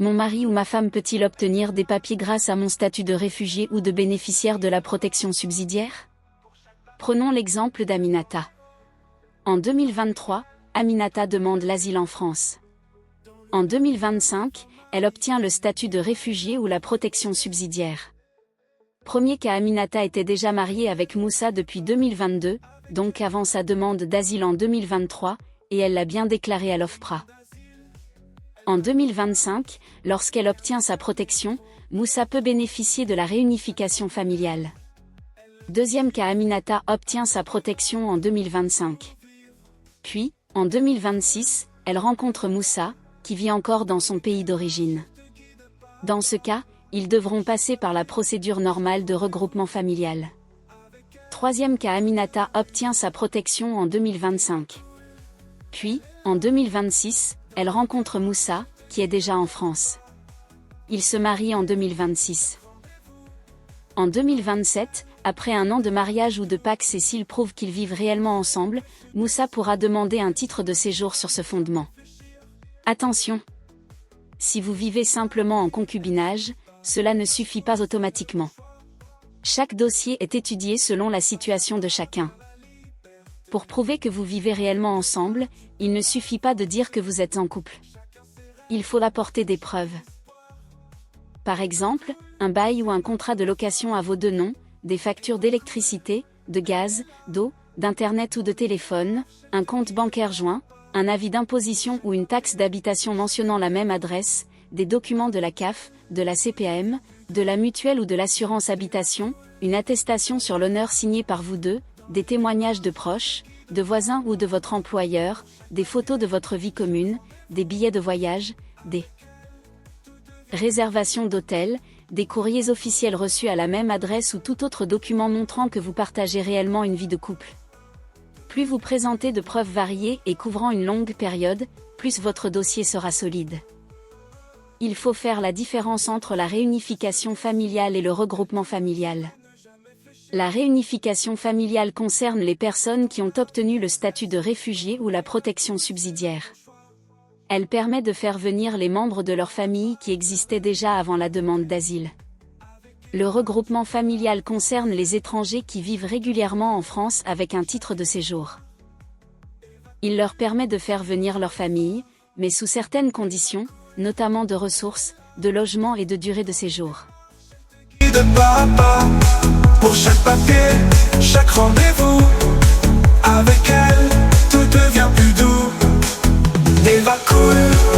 Mon mari ou ma femme peut-il obtenir des papiers grâce à mon statut de réfugié ou de bénéficiaire de la protection subsidiaire? Prenons l'exemple d'Aminata. En 2023, Aminata demande l'asile en France. En 2025, elle obtient le statut de réfugié ou la protection subsidiaire. Premier cas, Aminata était déjà mariée avec Moussa depuis 2022, donc avant sa demande d'asile en 2023, et elle l'a bien déclaré à l'OFPRA. En 2025, lorsqu'elle obtient sa protection, Moussa peut bénéficier de la réunification familiale. Deuxième cas, Aminata obtient sa protection en 2025. Puis, en 2026, elle rencontre Moussa, qui vit encore dans son pays d'origine. Dans ce cas, ils devront passer par la procédure normale de regroupement familial. Troisième cas, Aminata obtient sa protection en 2025. Puis, en 2026, elle rencontre Moussa, qui est déjà en France. Ils se marient en 2026. En 2027, après un an de mariage ou de pax et s'ils prouvent qu'ils vivent réellement ensemble, Moussa pourra demander un titre de séjour sur ce fondement. Attention! Si vous vivez simplement en concubinage, cela ne suffit pas automatiquement. Chaque dossier est étudié selon la situation de chacun. Pour prouver que vous vivez réellement ensemble, il ne suffit pas de dire que vous êtes en couple. Il faut apporter des preuves. Par exemple, un bail ou un contrat de location à vos deux noms, des factures d'électricité, de gaz, d'eau, d'internet ou de téléphone, un compte bancaire joint, un avis d'imposition ou une taxe d'habitation mentionnant la même adresse, des documents de la CAF, de la CPAM, de la mutuelle ou de l'assurance habitation, une attestation sur l'honneur signée par vous deux, des témoignages de proches, de voisins ou de votre employeur, des photos de votre vie commune, des billets de voyage, des réservations d'hôtel, des courriers officiels reçus à la même adresse ou tout autre document montrant que vous partagez réellement une vie de couple. Plus vous présentez de preuves variées et couvrant une longue période, plus votre dossier sera solide. Il faut faire la différence entre la réunification familiale et le regroupement familial. La réunification familiale concerne les personnes qui ont obtenu le statut de réfugié ou la protection subsidiaire. Elle permet de faire venir les membres de leur famille qui existaient déjà avant la demande d'asile. Le regroupement familial concerne les étrangers qui vivent régulièrement en France avec un titre de séjour. Il leur permet de faire venir leur famille, mais sous certaines conditions, notamment de ressources, de logement et de durée de séjour. De papa, pour chaque papier, chaque rendez-vous, avec elle, tout devient plus doux. Et va cool.